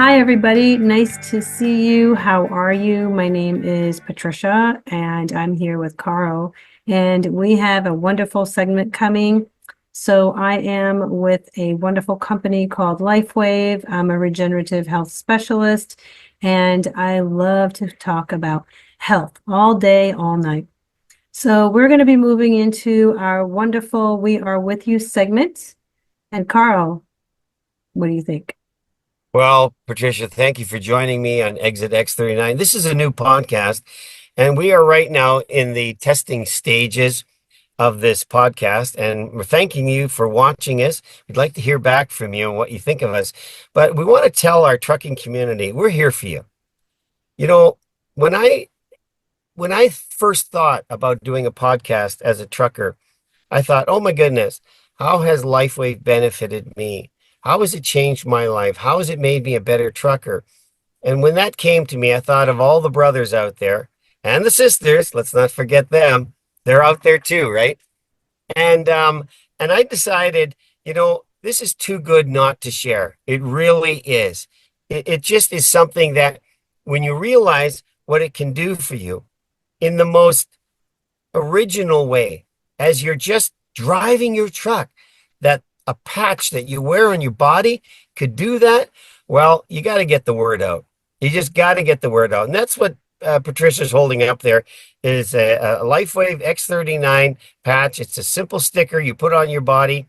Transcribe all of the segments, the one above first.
Hi, everybody. Nice to see you. How are you? My name is Patricia, and I'm here with Karl. And we have a wonderful segment coming. So, I am with a wonderful company called LifeWave. I'm a regenerative health specialist, and I love to talk about health all day, all night. So, we're going to be moving into our wonderful We Are With You segment. And, Karl, what do you think? Well, Patricia, thank you for joining me on Exit X39. This is a new podcast, and we are right now in the testing stages of this podcast. And we're thanking you for watching us. We'd like to hear back from you and what you think of us. But we want to tell our trucking community we're here for you. You know, when I first thought about doing a podcast as a trucker, I thought, oh my goodness, how has LifeWave benefited me? How has it changed my life? How has it made me a better trucker? And when that came to me, I thought of all the brothers out there and the sisters. Let's not forget them. They're out there too, right? And and I decided, this is too good not to share. It really is. It just is something that when you realize what it can do for you in the most original way, as you're just driving your truck, that a patch that you wear on your body could do that. Well, you got to get the word out. You just got to get the word out. And that's what Patricia's holding up there is a LifeWave X39 patch. It's a simple sticker you put on your body.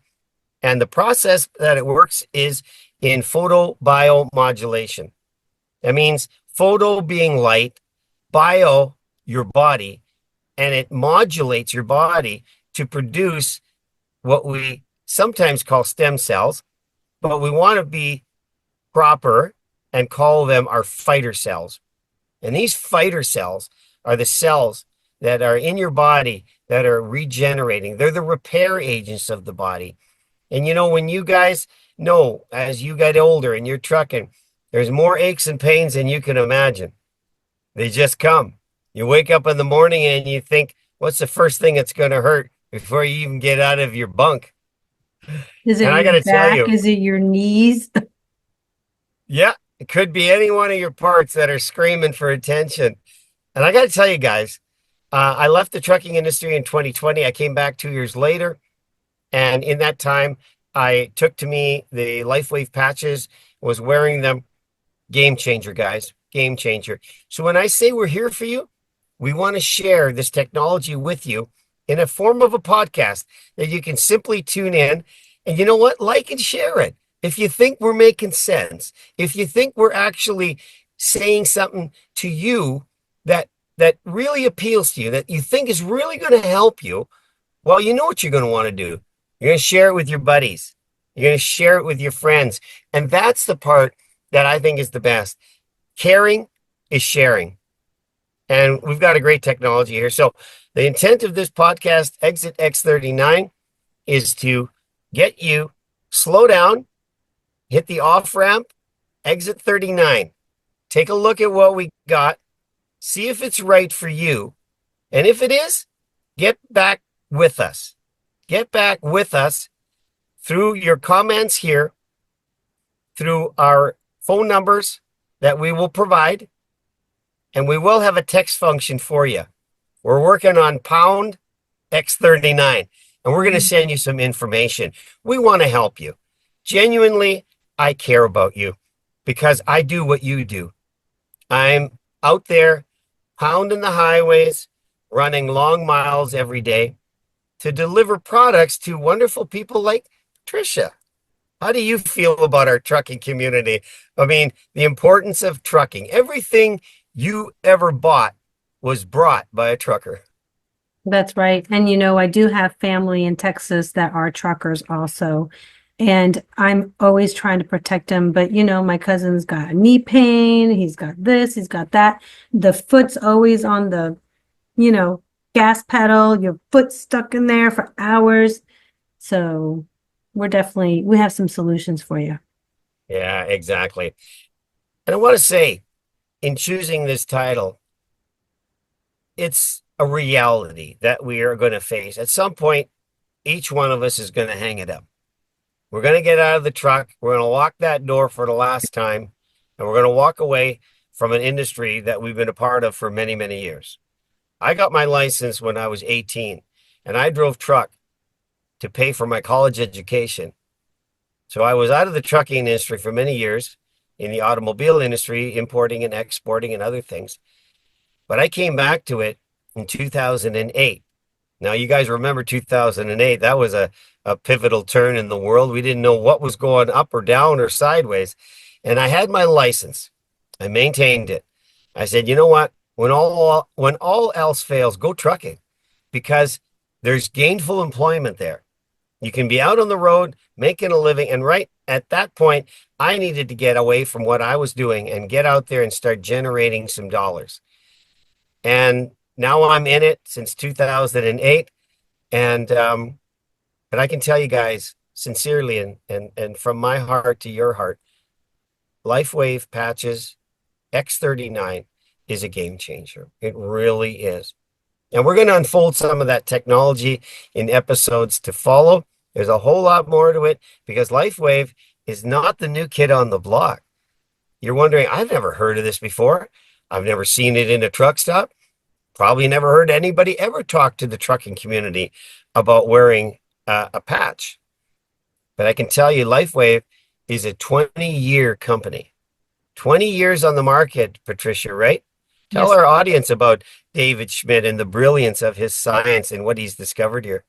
And the process that it works is in photobiomodulation. That means photo being light, bio, your body, and it modulates your body to produce what we sometimes call stem cells, but we want to be proper and call them our fighter cells. And these fighter cells are the cells that are in your body that are regenerating. They're the repair agents of the body. And when you guys know, as you get older and you're trucking, there's more aches and pains than you can imagine. They just come. You wake up in the morning and you think, what's the first thing that's going to hurt before you even get out of your bunk? Is And it I your got to tell back? you, Is it your knees? yeah, it could be any one of your parts that are screaming for attention. And I got to tell you guys, I left the trucking industry in 2020. I came back 2 years later. And in that time, I took to me the LifeWave patches, was wearing them. Game changer, guys. Game changer. So when I say we're here for you, we want to share this technology with you in a form of a podcast that you can simply tune in. And you know what? Like and share it. If you think we're making sense, if you think we're actually saying something to you that really appeals to you, that you think is really going to help you, well, you know what you're going to want to do. You're going to share it with your buddies. You're going to share it with your friends. And that's the part that I think is the best. Caring is sharing. And we've got a great technology here. So the intent of this podcast, Exit X39, is to get you slow down, hit the off ramp, exit 39. Take a look at what we got, see if it's right for you. And if it is, get back with us. Get back with us through your comments here, through our phone numbers that we will provide, and we will have a text function for you. We're working on pound X39, and we're going to send you some information. We want to help you. Genuinely, I care about you because I do what you do. I'm out there pounding the highways, running long miles every day to deliver products to wonderful people like Tricia. How do you feel about our trucking community? I mean, the importance of trucking. Everything you ever bought was brought by a trucker. That's right. And I do have family in Texas that are truckers also. And I'm always trying to protect him. But my cousin's got knee pain. He's got this, he's got that. The foot's always on the, you know, gas pedal. Your foot's stuck in there for hours. So we have some solutions for you. Yeah, exactly. And I want to say, in choosing this title, it's a reality that we are going to face. At some point, each one of us is going to hang it up. We're going to get out of the truck. We're going to lock that door for the last time. and we're going to walk away from an industry that we've been a part of for many, many years. I got my license when I was 18, and I drove truck to pay for my college education. So I was out of the trucking industry for many years in the automobile industry, importing and exporting and other things. But I came back to it in 2008. Now, you guys remember 2008. That was a pivotal turn in the world. We didn't know what was going up or down or sideways. And I had my license. I maintained it. I said, you know what? When all else fails, go trucking because there's gainful employment there. You can be out on the road making a living. And right at that point, I needed to get away from what I was doing and get out there and start generating some dollars. And now I'm in it since 2008. And I can tell you guys sincerely and from my heart to your heart, LifeWave patches X39 is a game changer. It really is. And we're going to unfold some of that technology in episodes to follow. There's a whole lot more to it because LifeWave is not the new kid on the block. You're wondering, I've never heard of this before. I've never seen it in a truck stop. Probably never heard anybody ever talk to the trucking community about wearing a patch. But I can tell you, LifeWave is a 20-year company. 20 years on the market, Patricia, right? Tell Yes. our audience about David Schmidt and the brilliance of his science and what he's discovered here.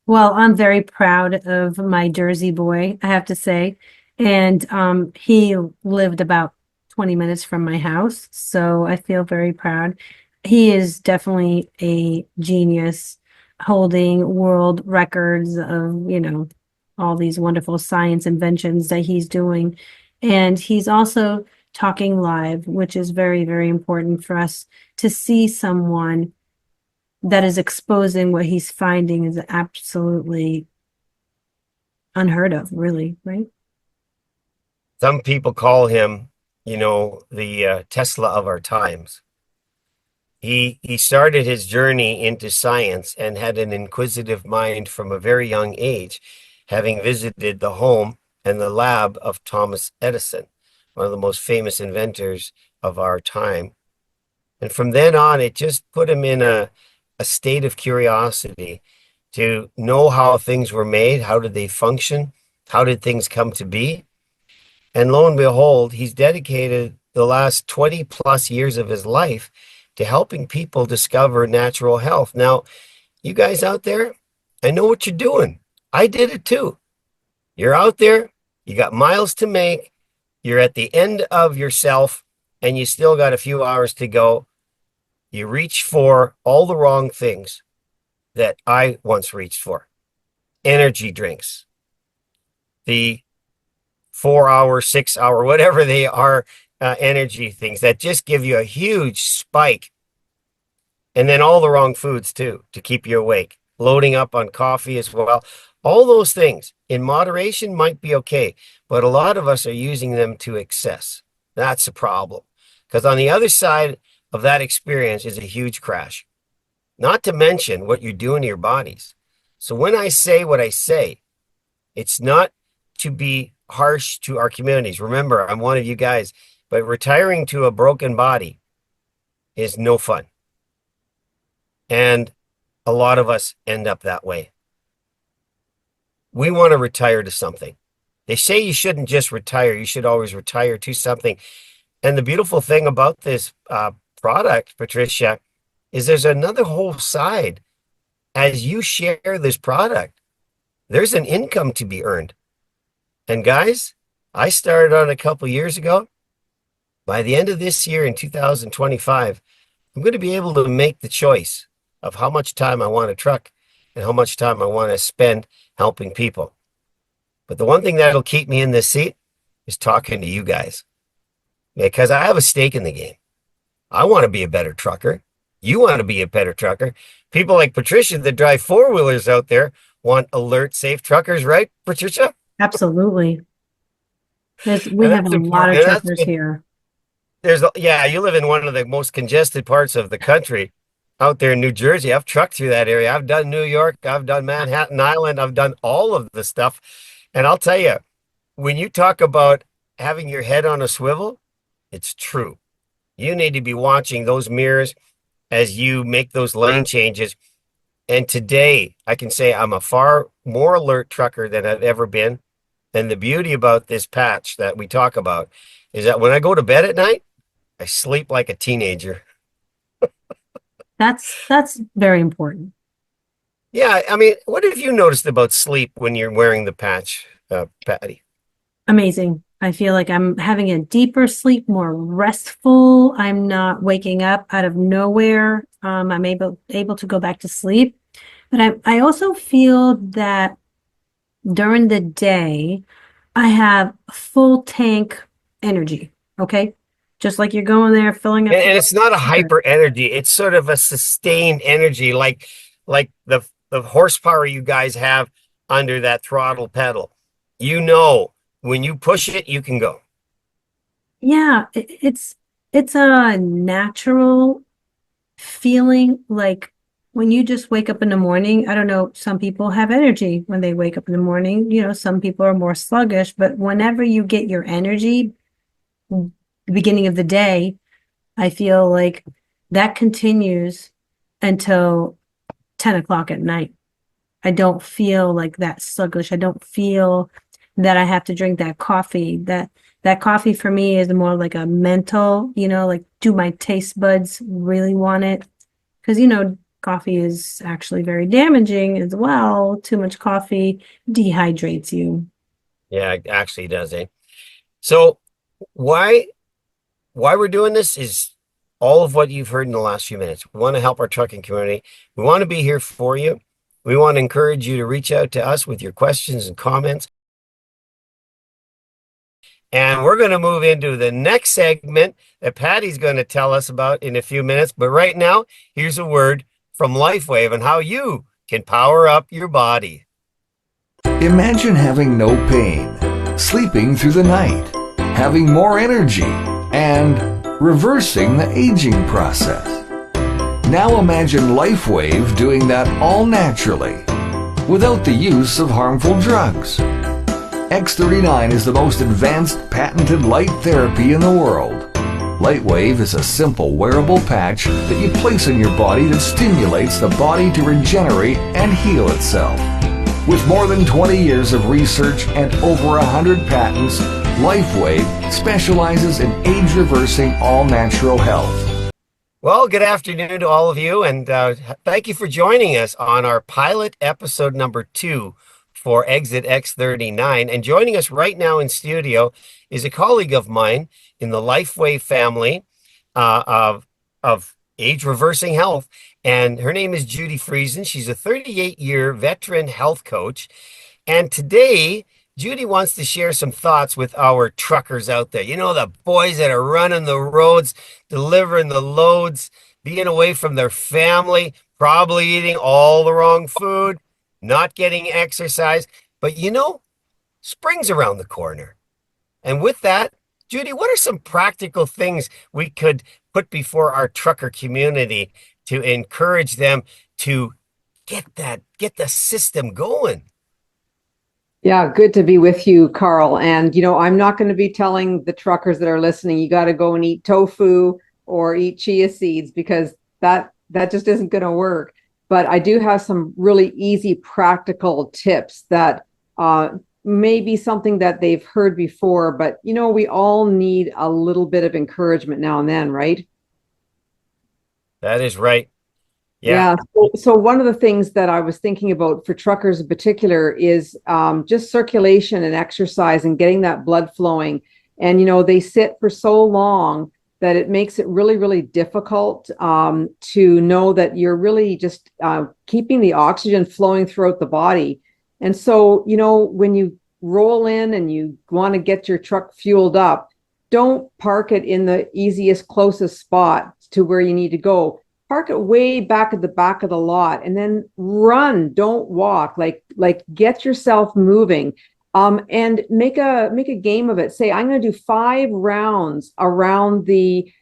Well, I'm very proud of my Jersey boy, I have to say. And he lived about 20 minutes from my house, so I feel very proud. He is definitely a genius, holding world records of, all these wonderful science inventions that he's doing. And he's also talking live, which is very, very important for us to see someone that is exposing what he's finding is absolutely unheard of, really, right? Some people call him, the Tesla of our times. He started his journey into science and had an inquisitive mind from a very young age, having visited the home and the lab of Thomas Edison, one of the most famous inventors of our time. And from then on, it just put him in a state of curiosity to know how things were made, how did they function, how did things come to be. And lo and behold, he's dedicated the last 20 plus years of his life to helping people discover natural health. Now, you guys out there, I know what you're doing. I did it too. You're out there, you got miles to make, you're at the end of yourself, and you still got a few hours to go. You reach for all the wrong things that I once reached for. Energy drinks, the 4 hour, 6 hour, whatever they are, energy things that just give you a huge spike. And then all the wrong foods too, to keep you awake. Loading up on coffee as well. All those things in moderation might be okay, but a lot of us are using them to excess. That's a problem. Because on the other side of that experience is a huge crash, not to mention what you're doing to your bodies. So when I say what I say, it's not to be harsh to our communities. Remember, I'm one of you guys, but retiring to a broken body is no fun. And a lot of us end up that way. We want to retire to something. They say you shouldn't just retire, you should always retire to something. And the beautiful thing about this product, Patricia, is there's another whole side. As you share this product, there's an income to be earned. And guys, I started on a couple years ago. By the end of this year in 2025, I'm going to be able to make the choice of how much time I want to truck and how much time I want to spend helping people. But the one thing that'll keep me in this seat is talking to you guys because I have a stake in the game. I want to be a better trucker. You want to be a better trucker. People like Patricia that drive four-wheelers out there want alert, safe truckers, right, Patricia? Absolutely. We And have a that's lot of important. And that's truckers here. yeah, you live in one of the most congested parts of the country out there in New Jersey. I've trucked through that area. I've done New York, I've done Manhattan Island, I've done all of the stuff. And I'll tell you, when you talk about having your head on a swivel, It's true. You need to be watching those mirrors as you make those lane changes. And today, I can say I'm a far more alert trucker than I've ever been. And the beauty about this patch that we talk about is that when I go to bed at night, I sleep like a teenager. That's very important. Yeah, I mean, what have you noticed about sleep when you're wearing the patch, Patty? Amazing. I feel like I'm having a deeper sleep, more restful. I'm not waking up out of nowhere. I'm able to go back to sleep. But I also feel that during the day, I have full tank energy. Okay. Just like you're going there, filling up And your it's not a tanker. hyper energy, it's sort of a sustained energy, like the horsepower you guys have under that throttle pedal. You know, when you push it, you can go. Yeah, it's a natural feeling like when you just wake up in the morning. I don't know, some people have energy when they wake up in the morning. Some people are more sluggish, but whenever you get your energy, the beginning of the day, I feel like that continues until 10 o'clock at night. I don't feel like that sluggish. I don't feel that I have to drink that coffee. That coffee for me is more like a mental, like do my taste buds really want it? Because coffee is actually very damaging as well. Too much coffee dehydrates you. Yeah, it actually does, eh? So why why we're doing this is all of what you've heard in the last few minutes. We want to help our trucking community. We want to be here for you. We want to encourage you to reach out to us with your questions and comments. And we're going to move into the next segment that Patty's going to tell us about in a few minutes. But right now, here's a word from LifeWave and how you can power up your body. Imagine having no pain, sleeping through the night, having more energy, and reversing the aging process. Now imagine LifeWave doing that all naturally, without the use of harmful drugs. X39 is the most advanced patented light therapy in the world. LightWave is a simple wearable patch that you place on your body that stimulates the body to regenerate and heal itself. With more than 20 years of research and over 100 patents, LifeWave specializes in age-reversing all-natural health. Well, good afternoon to all of you, and thank you for joining us on our pilot episode number 2 for Exit X39. And joining us right now in studio is a colleague of mine in the LifeWave family of age reversing health. And her name is Judy Friesen. She's a 38-year veteran health coach. And today, Judy wants to share some thoughts with our truckers out there. You know, the boys that are running the roads, delivering the loads, being away from their family, probably eating all the wrong food, not getting exercise. But spring's around the corner. And with that, Judy, what are some practical things we could put before our trucker community to encourage them to get the system going? Yeah, good to be with you, Karl. And, I'm not going to be telling the truckers that are listening, you got to go and eat tofu or eat chia seeds, because that just isn't going to work. But I do have some really easy, practical tips that may be something that they've heard before. But, we all need a little bit of encouragement now and then, right? That is right. Yeah. So one of the things that I was thinking about for truckers in particular is just circulation and exercise and getting that blood flowing. And, they sit for so long that it makes it really, really difficult to know that you're really just keeping the oxygen flowing throughout the body. And so, when you roll in and you want to get your truck fueled up, don't park it in the easiest, closest spot to where you need to go. Park it way back at the back of the lot and then run. Don't walk. Like get yourself moving. And make a game of it. Say, I'm going to do 5 rounds around the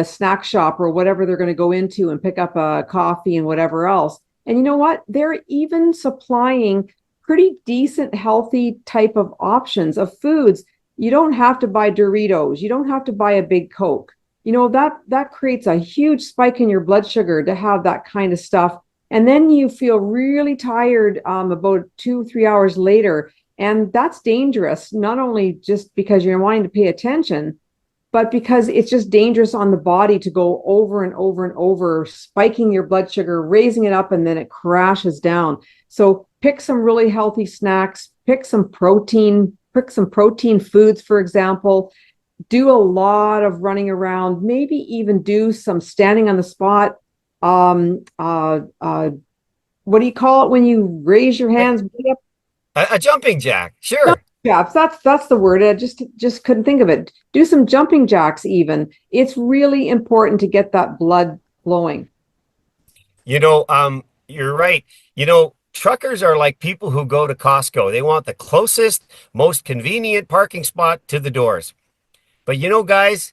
snack shop or whatever they're going to go into and pick up a coffee and whatever else. And you know what? They're even supplying pretty decent, healthy type of options of foods. You don't have to buy Doritos. You don't have to buy a big Coke. That creates a huge spike in your blood sugar to have that kind of stuff. And then you feel really tired about 2, 3 hours later. And that's dangerous, not only just because you're wanting to pay attention, but because it's just dangerous on the body to go over and over and over, spiking your blood sugar, raising it up, and then it crashes down. So pick some really healthy snacks, pick some protein foods, for example. Do a lot of running around, maybe even do some standing on the spot. What do you call it when you raise your hands way up? A jumping jack, sure. Jacks, that's the word. I just couldn't think of it. Do some jumping jacks even. It's really important to get that blood flowing. You're right. Truckers are like people who go to Costco. They want the closest, most convenient parking spot to the doors. But guys,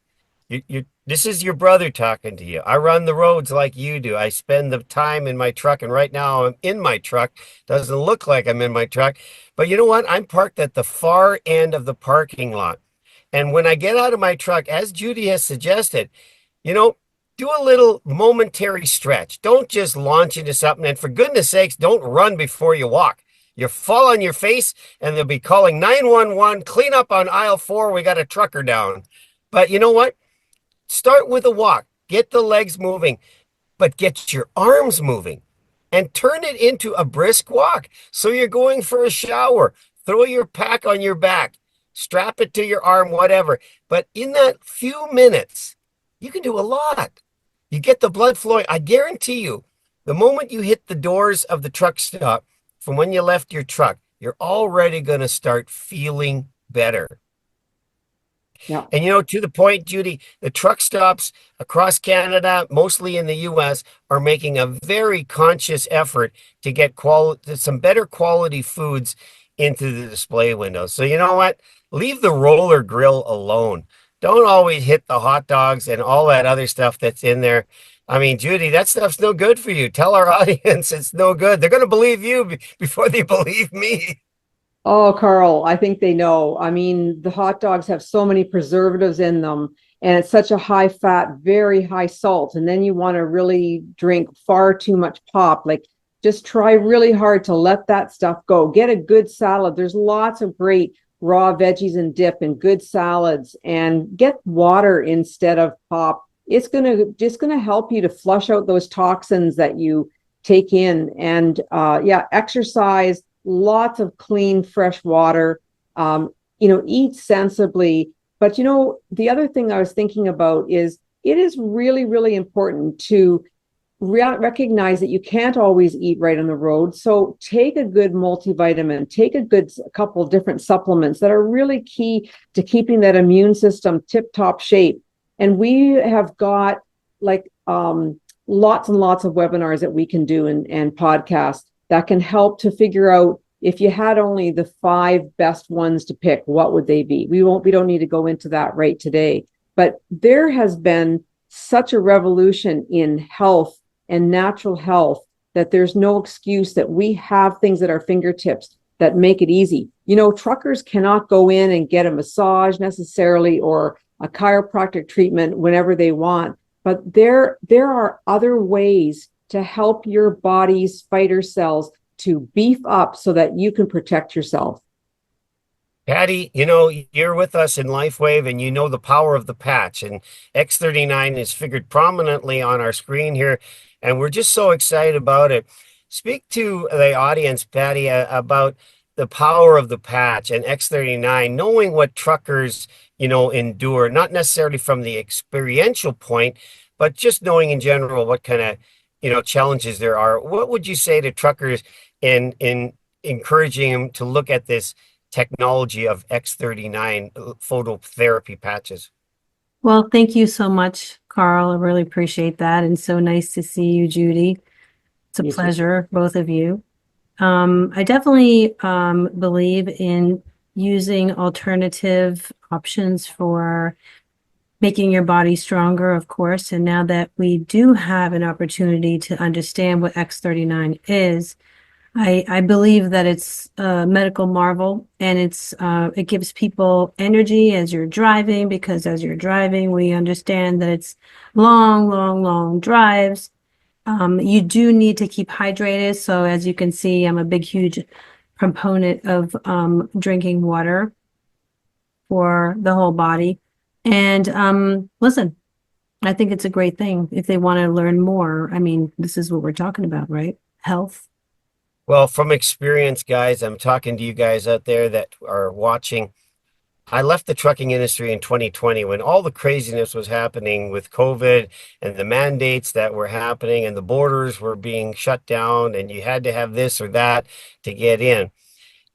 this is your brother talking to you. I run the roads like you do. I spend the time in my truck, and right now I'm in my truck. Doesn't look like I'm in my truck. But you know what? I'm parked at the far end of the parking lot. And when I get out of my truck, as Judy has suggested, you know, do a little momentary stretch. Don't just launch into something. And for goodness sakes, don't run before you walk. You fall on your face and they'll be calling 911, clean up on aisle 4. We got a trucker down. But you know what? Start with a walk. Get the legs moving, but get your arms moving and turn it into a brisk walk. So you're going for a shower. Throw your pack on your back, strap it to your arm, whatever. But in that few minutes, you can do a lot. You get the blood flowing. I guarantee you, the moment you hit the doors of the truck stop from when you left your truck, you're already going to start feeling better. Yeah. And to the point, Judy, the truck stops across Canada, mostly in the US, are making a very conscious effort to get some better quality foods into the display windows. So you know what? Leave the roller grill alone. Don't always hit the hot dogs and all that other stuff that's in there. I mean, Judy, that stuff's no good for you. Tell our audience it's no good. They're going to believe you before they believe me. Oh, Karl, I think they know. I mean, the hot dogs have so many preservatives in them, and it's such a high fat, very high salt. And then you want to really drink far too much pop. Like, just try really hard to let that stuff go. Get a good salad. There's lots of great raw veggies and dip and good salads, and get water instead of pop. It's just gonna help you to flush out those toxins that you take in. And exercise, lots of clean, fresh water, eat sensibly. But, the other thing I was thinking about is it is really, really important to recognize that you can't always eat right on the road. So take a good multivitamin, take a couple different supplements that are really key to keeping that immune system tip-top shape. And we have got lots and lots of webinars that we can do and podcasts that can help to figure out, if you had only the 5 best ones to pick, what would they be? We don't need to go into that right today, but there has been such a revolution in health and natural health that there's no excuse that we have things at our fingertips that make it easy. Truckers cannot go in and get a massage necessarily or a chiropractic treatment whenever they want, but there are other ways to help your body's fighter cells to beef up so that you can protect yourself. Patty, you're with us in LifeWave and you know the power of the patch, and X39 is figured prominently on our screen here, and we're just so excited about it. Speak to the audience, Patty, about the power of the patch and X39, knowing what truckers, endure, not necessarily from the experiential point, but just knowing in general what kind of, challenges there are. What would you say to truckers in encouraging them to look at this technology of X39 phototherapy patches? Well, thank you so much, Karl. I really appreciate that. And so nice to see you, Judy. It's a pleasure, both of you. I definitely believe in using alternative options for making your body stronger, of course. And now that we do have an opportunity to understand what X39 is, I believe that it's a medical marvel, and it gives people energy as you're driving, because as you're driving, we understand that it's long, long, long drives. You do need to keep hydrated. So as you can see, I'm a big, huge proponent of drinking water for the whole body. And listen, I think it's a great thing if they want to learn more. I mean, this is what we're talking about, right? Health. Well, from experience, guys, I'm talking to you guys out there that are watching. I left the trucking industry in 2020 when all the craziness was happening with COVID and the mandates that were happening and the borders were being shut down and you had to have this or that to get in.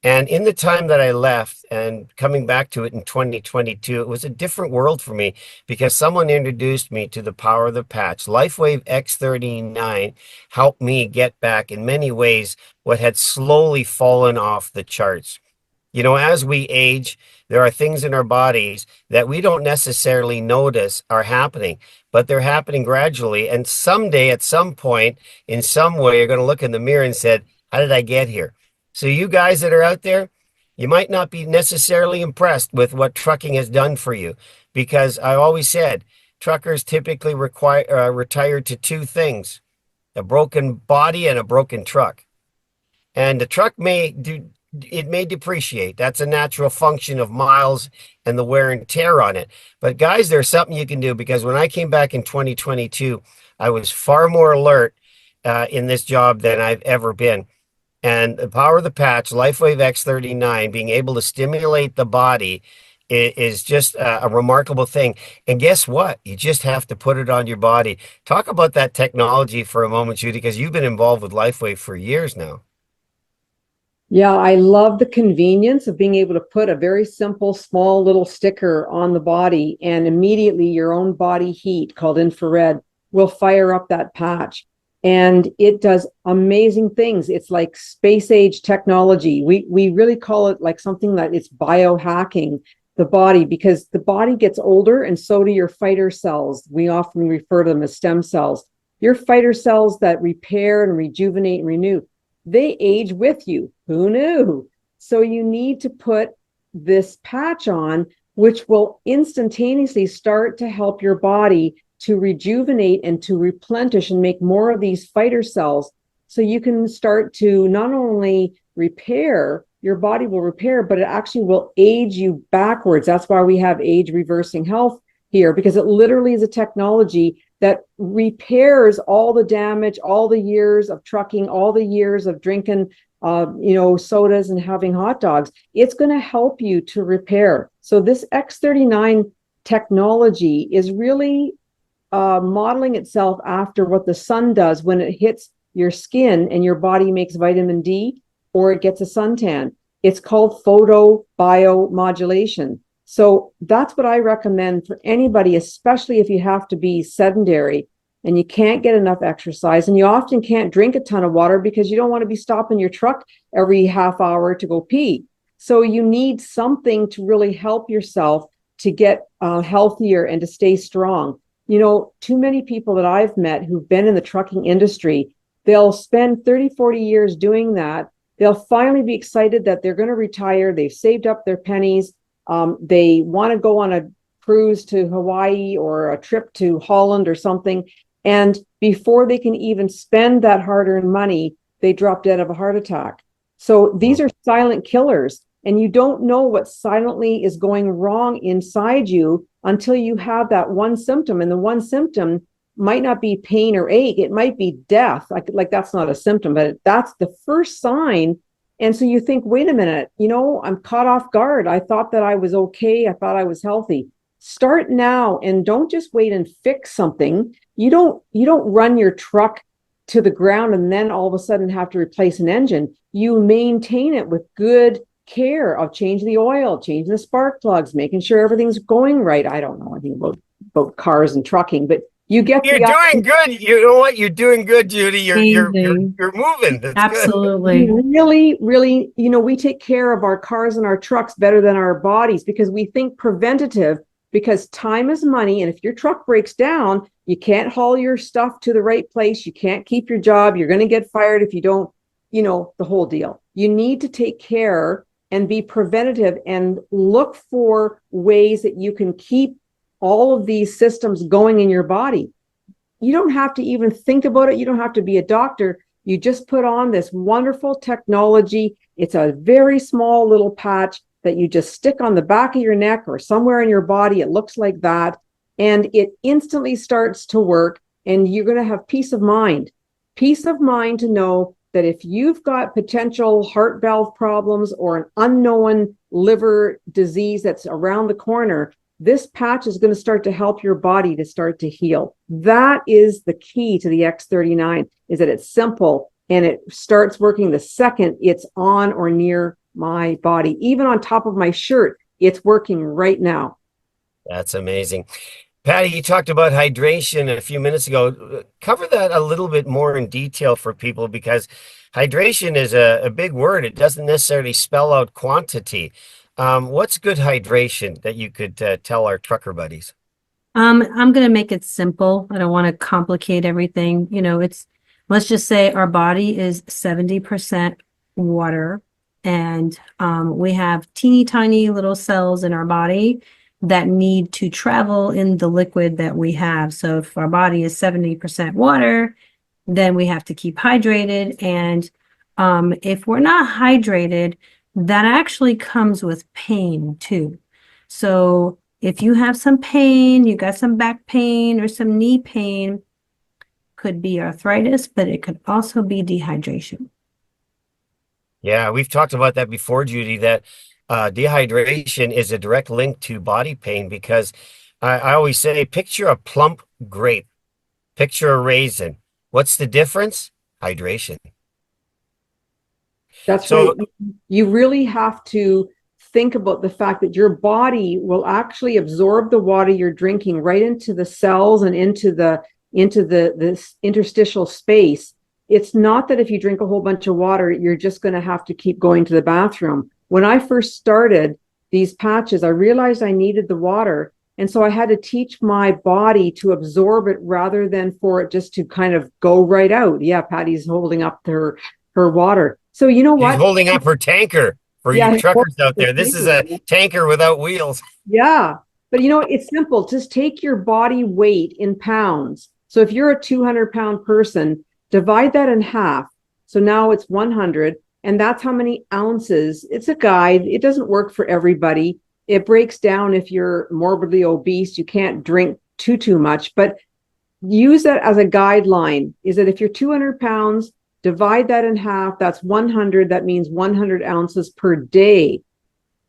And in the time that I left and coming back to it in 2022, it was a different world for me because someone introduced me to the power of the patch. LifeWave X39 helped me get back in many ways what had slowly fallen off the charts. You know, as we age, there are things in our bodies that we don't necessarily notice are happening, but they're happening gradually. And someday, at some point, in some way, you're going to look in the mirror and say, how did I get here? So you guys that are out there, you might not be necessarily impressed with what trucking has done for you, because I always said truckers typically retire to two things: a broken body and a broken truck. And the truck may depreciate. That's a natural function of miles and the wear and tear on it. But guys, there's something you can do, because when I came back in 2022, I was far more alert in this job than I've ever been. And the power of the patch, LifeWave X39, being able to stimulate the body is just a remarkable thing. And guess what? You just have to put it on your body. Talk about that technology for a moment, Judy, because you've been involved with LifeWave for years now. Yeah, I love the convenience of being able to put a very simple, small little sticker on the body, and immediately your own body heat, called infrared, will fire up that patch. And it does amazing things. It's like space age technology. We really call it like something that it's biohacking the body, because the body gets older and so do your fighter cells. We often refer to them as stem cells. Your fighter cells that repair and rejuvenate and renew, they age with you. Who knew? So you need to put this patch on, which will instantaneously start to help your body to rejuvenate and to replenish and make more of these fighter cells. So you can start to not only repair, your body will repair, but it actually will age you backwards. That's why we have age reversing health here, because it literally is a technology that repairs all the damage, all the years of trucking, all the years of drinking, sodas and having hot dogs. It's going to help you to repair. So this X39 technology is really modeling itself after what the sun does when it hits your skin and your body makes vitamin D or it gets a suntan. It's called photobiomodulation. So that's what I recommend for anybody, especially if you have to be sedentary and you can't get enough exercise, and you often can't drink a ton of water because you don't want to be stopping your truck every half hour to go pee. So you need something to really help yourself to get healthier and to stay strong. You know, too many people that I've met who've been in the trucking industry, they'll spend 30, 40 years doing that. They'll finally be excited that they're going to retire. They've saved up their pennies. They want to go on a cruise to Hawaii or a trip to Holland or something. And before they can even spend that hard-earned money, they drop dead of a heart attack. So these are silent killers, and you don't know what silently is going wrong inside you until you have that one symptom. And the one symptom might not be pain or ache. It might be death. Like that's not a symptom, but that's the first sign. And so you think, wait a minute, I'm caught off guard. I thought that I was okay. I thought I was healthy. Start now and don't just wait and fix something. You don't run your truck to the ground and then all of a sudden have to replace an engine. You maintain it with good care of changing the oil, changing the spark plugs, making sure everything's going right. I don't know anything about cars and trucking, but you get You're doing good. You know what? You're doing good, Judy. You're moving. That's Absolutely. good. Really, really, we take care of our cars and our trucks better than our bodies because we think preventative, because time is money. And if your truck breaks down, you can't haul your stuff to the right place. You can't keep your job. You're going to get fired if you don't, the whole deal. You need to take care and be preventative and look for ways that you can keep all of these systems going in your body. You don't have to even think about it. You don't have to be a doctor. You just put on this wonderful technology. It's a very small little patch that you just stick on the back of your neck or somewhere in your body. It looks like that. And it instantly starts to work. And you're going to have peace of mind to know that if you've got potential heart valve problems or an unknown liver disease that's around the corner, this patch is going to start to help your body to start to heal. That is the key to the X39, is that it's simple and it starts working the second it's on or near my body. Even on top of my shirt, it's working right now. That's amazing. Patty, you talked about hydration a few minutes ago. Cover that a little bit more in detail for people, because hydration is a big word. It doesn't necessarily spell out quantity. What's good hydration that you could tell our trucker buddies? I'm going to make it simple. I don't want to complicate everything. Let's just say our body is 70% water, and we have teeny tiny little cells in our body that need to travel in the liquid that we have. So if our body is 70% water, then we have to keep hydrated. And if we're not hydrated, that actually comes with pain too. So if you have some pain, you got some back pain or some knee pain, could be arthritis, but it could also be dehydration. Yeah, we've talked about that before, Judy, that dehydration is a direct link to body pain, because I always say, picture a plump grape, picture a raisin. What's the difference? Hydration. That's So, right. You really have to think about the fact that your body will actually absorb the water you're drinking right into the cells and into this interstitial space. It's not that if you drink a whole bunch of water, you're just going to have to keep going to the bathroom. When I first started these patches, I realized I needed the water. And so I had to teach my body to absorb it rather than for it just to kind of go right out. Yeah, Patty's holding up her water. So you know she's what? holding up her tanker for you Yeah, truckers out there. This is a tanker without wheels. yeah. But it's simple. Just take your body weight in pounds. So if you're a 200-pound person, divide that in half. So now it's 100. And that's how many ounces. It's a guide. It doesn't work for everybody. It breaks down if you're morbidly obese. You can't drink too much. But use that as a guideline, is that if you're 200 pounds, divide that in half. That's 100. That means 100 ounces per day.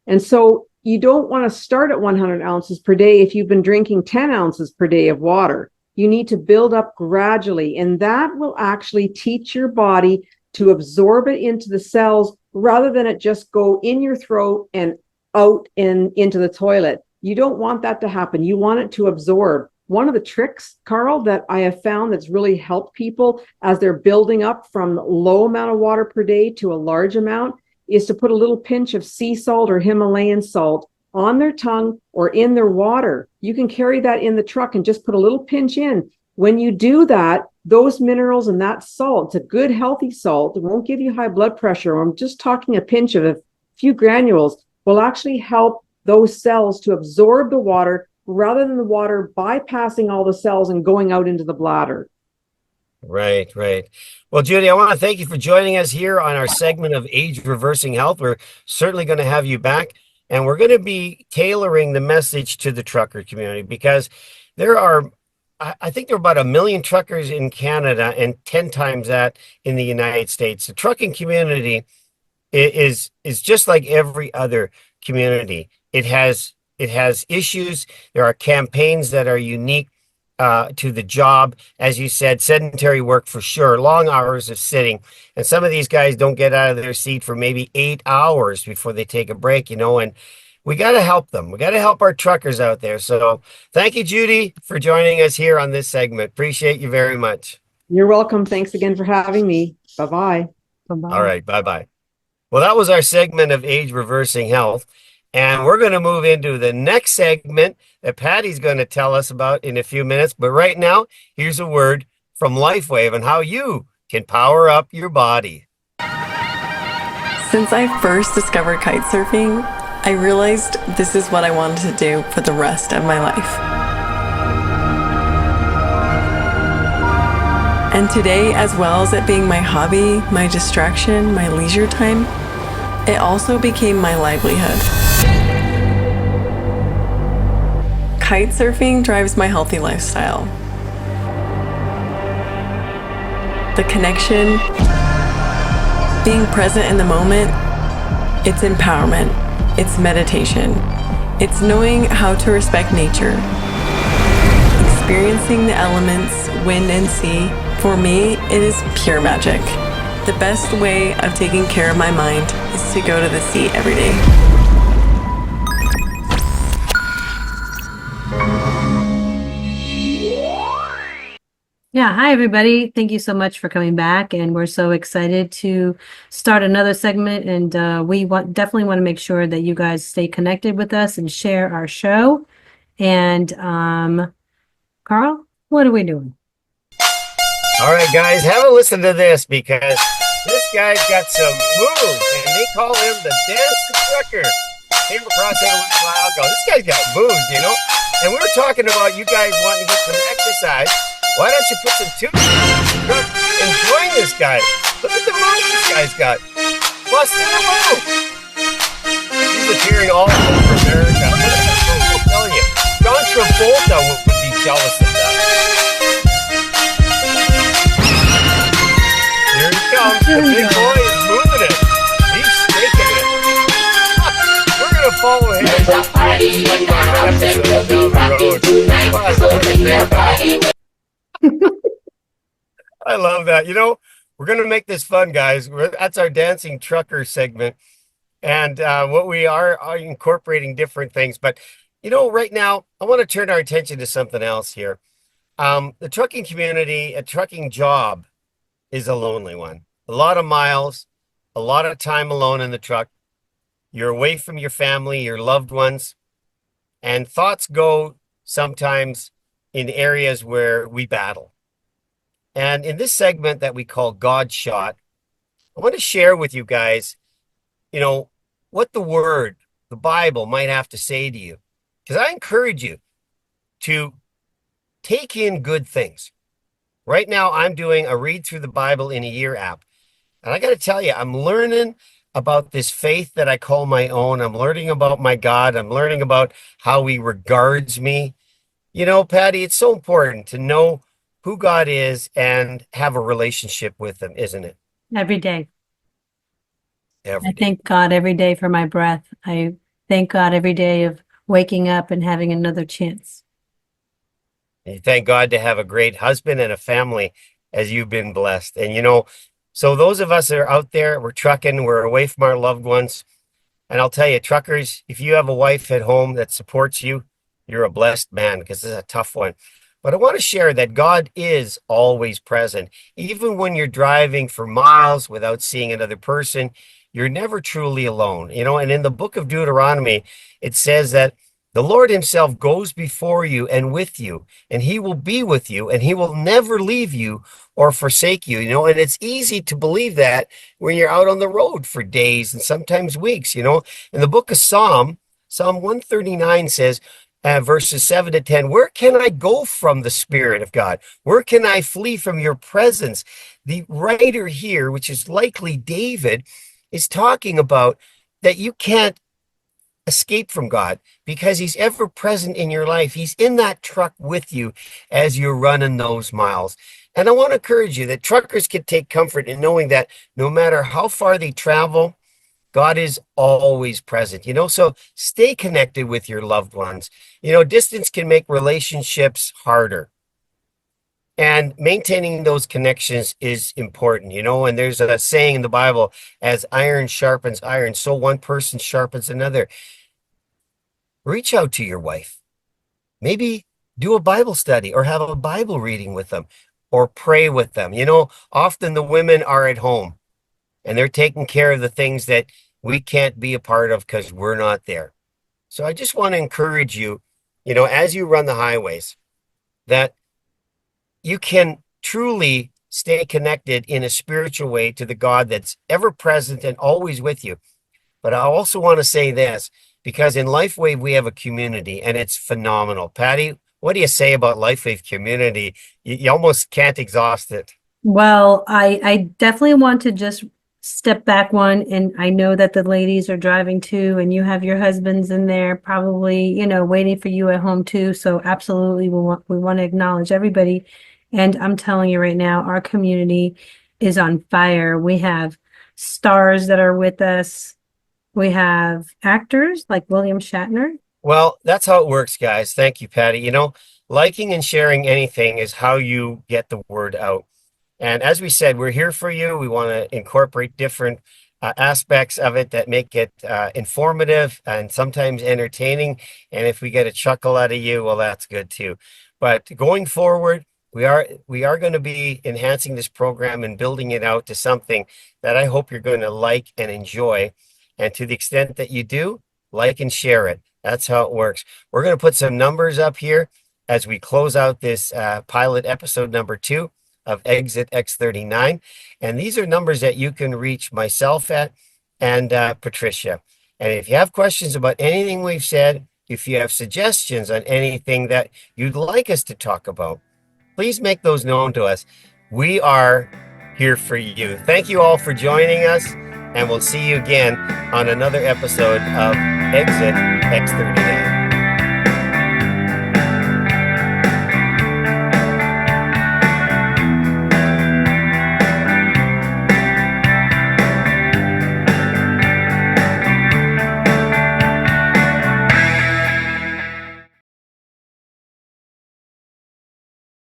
And so you don't want to start at 100 ounces per day if you've been drinking 10 ounces per day of water. You need to build up gradually, and that will actually teach your body to absorb it into the cells rather than it just go in your throat and out and into the toilet. You don't want that to happen. You want it to absorb. One of the tricks, Karl, that I have found that's really helped people as they're building up from low amount of water per day to a large amount is to put a little pinch of sea salt or Himalayan salt on their tongue or in their water. You can carry that in the truck and just put a little pinch in. When you do that, those minerals and that salt, it's a good healthy salt, it won't give you high blood pressure. I'm just talking a pinch of a few granules will actually help those cells to absorb the water rather than the water bypassing all the cells and going out into the bladder. Right, right. Well, Judy, I want to thank you for joining us here on our segment of Age Reversing Health. We're certainly going to have you back, and we're going to be tailoring the message to the trucker community, because there are, I think there are about 1 million truckers in Canada and 10 times that in the United States. The trucking community is just like every other community. It has issues. There are campaigns that are unique to the job. As you said, sedentary work for sure, long hours of sitting. And some of these guys don't get out of their seat for maybe 8 hours before they take a break, and we got to help them. We got to help our truckers out there. So thank you, Judy, for joining us here on this segment. Appreciate you very much. You're welcome. Thanks again for having me. Bye-bye. Bye-bye. All right. Bye-bye. Well, that was our segment of Age Reversing Health. And we're going to move into the next segment that Patty's going to tell us about in a few minutes. But right now, here's a word from LifeWave on how you can power up your body. Since I first discovered kite surfing, I realized this is what I wanted to do for the rest of my life. And today, as well as it being my hobby, my distraction, my leisure time, it also became my livelihood. Kite surfing drives my healthy lifestyle. The connection, being present in the moment, it's empowerment, it's meditation, it's knowing how to respect nature, experiencing the elements, wind and sea. For me, it is pure magic. The best way of taking care of my mind is to go to the sea every day. Yeah, hi everybody. Thank you so much for coming back, and we're so excited to start another segment. And we definitely want to make sure that you guys stay connected with us and share our show. And Karl, what are we doing? All right, guys, have a listen to this because this guy's got some moves, and they call him the dancing trucker. Came across that a little while ago. This guy's got moves, you know. And we were talking about you guys wanting to get some exercise. Why don't you put some tunes and join this guy? Look at the moves this guy's got. Busting the move. He's appearing all over America. I'm telling you, John Travolta would be jealous of that. Here he comes. The big boy is moving it. He's shaking it. We're going to follow him. I love that. You know, we're going to make this fun, guys. That's our dancing trucker segment. And what we are incorporating different things. But, you know, right now, I want to turn our attention to something else here. The trucking community, a trucking job is a lonely one. A lot of miles, a lot of time alone in the truck. You're away from your family, your loved ones, and thoughts go sometimes in areas where we battle. And in this segment that we call God Shot, I want to share with you guys, you know, what the Word, the Bible might have to say to you. Because I encourage you to take in good things. Right now, I'm doing a Read Through the Bible in a Year app. And I got to tell you, I'm learning about this faith that I call my own. I'm learning about my God. I'm learning about how he regards me. You know, Patty, it's so important to know who God is and have a relationship with him, isn't it? Every day. Every I day. thank God every day for my breath. I thank God every day of waking up and having another chance. And you thank God to have a great husband and a family as you've been blessed. And, you know, so those of us that are out there, we're trucking, we're away from our loved ones. And I'll tell you, truckers, if you have a wife at home that supports you, you're a blessed man because this is a tough one. But I want to share that God is always present. Even when you're driving for miles without seeing another person, you're never truly alone. You know, and in the book of Deuteronomy, it says that the Lord himself goes before you and with you, and he will be with you, and he will never leave you or forsake you. You know, and it's easy to believe that when you're out on the road for days and sometimes weeks. You know, in the book of Psalm 139 says, verses 7 to 10, where can I go from the Spirit of God? Where can I flee from your presence? The writer here, which is likely David, is talking about that you can't escape from God because he's ever present in your life. He's in that truck with you as you're running those miles. And I want to encourage you that truckers can take comfort in knowing that no matter how far they travel, God is always present, you know, so stay connected with your loved ones. You know, distance can make relationships harder. And maintaining those connections is important, you know, and there's a saying in the Bible, as iron sharpens iron, so one person sharpens another. Reach out to your wife. Maybe do a Bible study or have a Bible reading with them or pray with them. You know, often the women are at home and they're taking care of the things that we can't be a part of because we're not there. So I just want to encourage you, you know, as you run the highways, that you can truly stay connected in a spiritual way to the God that's ever present and always with you. But I also want to say this, because in LifeWave, we have a community and it's phenomenal. Patty, what do you say about LifeWave community? You almost can't exhaust it. Well, I definitely want to just step back one, and I know that the ladies are driving too, and you have your husbands in there probably, waiting for you at home too. So absolutely, we want to acknowledge everybody. And I'm telling you right now, our community is on fire. We have stars that are with us. We have actors like William Shatner. Well, that's how it works, guys. Thank you, Patty. Liking and sharing anything is how you get the word out. And as we said, we're here for you. We want to incorporate different aspects of it that make it informative and sometimes entertaining. And if we get a chuckle out of you, well, that's good too. But going forward, we are going to be enhancing this program and building it out to something that I hope you're going to like and enjoy. And to the extent that you do, like and share it. That's how it works. We're going to put some numbers up here as we close out this pilot episode number 2 of Exit X39. And these are numbers that you can reach myself at and Patricia. And if you have questions about anything we've said, if you have suggestions on anything that you'd like us to talk about, please make those known to us. We are here for you. Thank you all for joining us, and we'll see you again on another episode of Exit X39.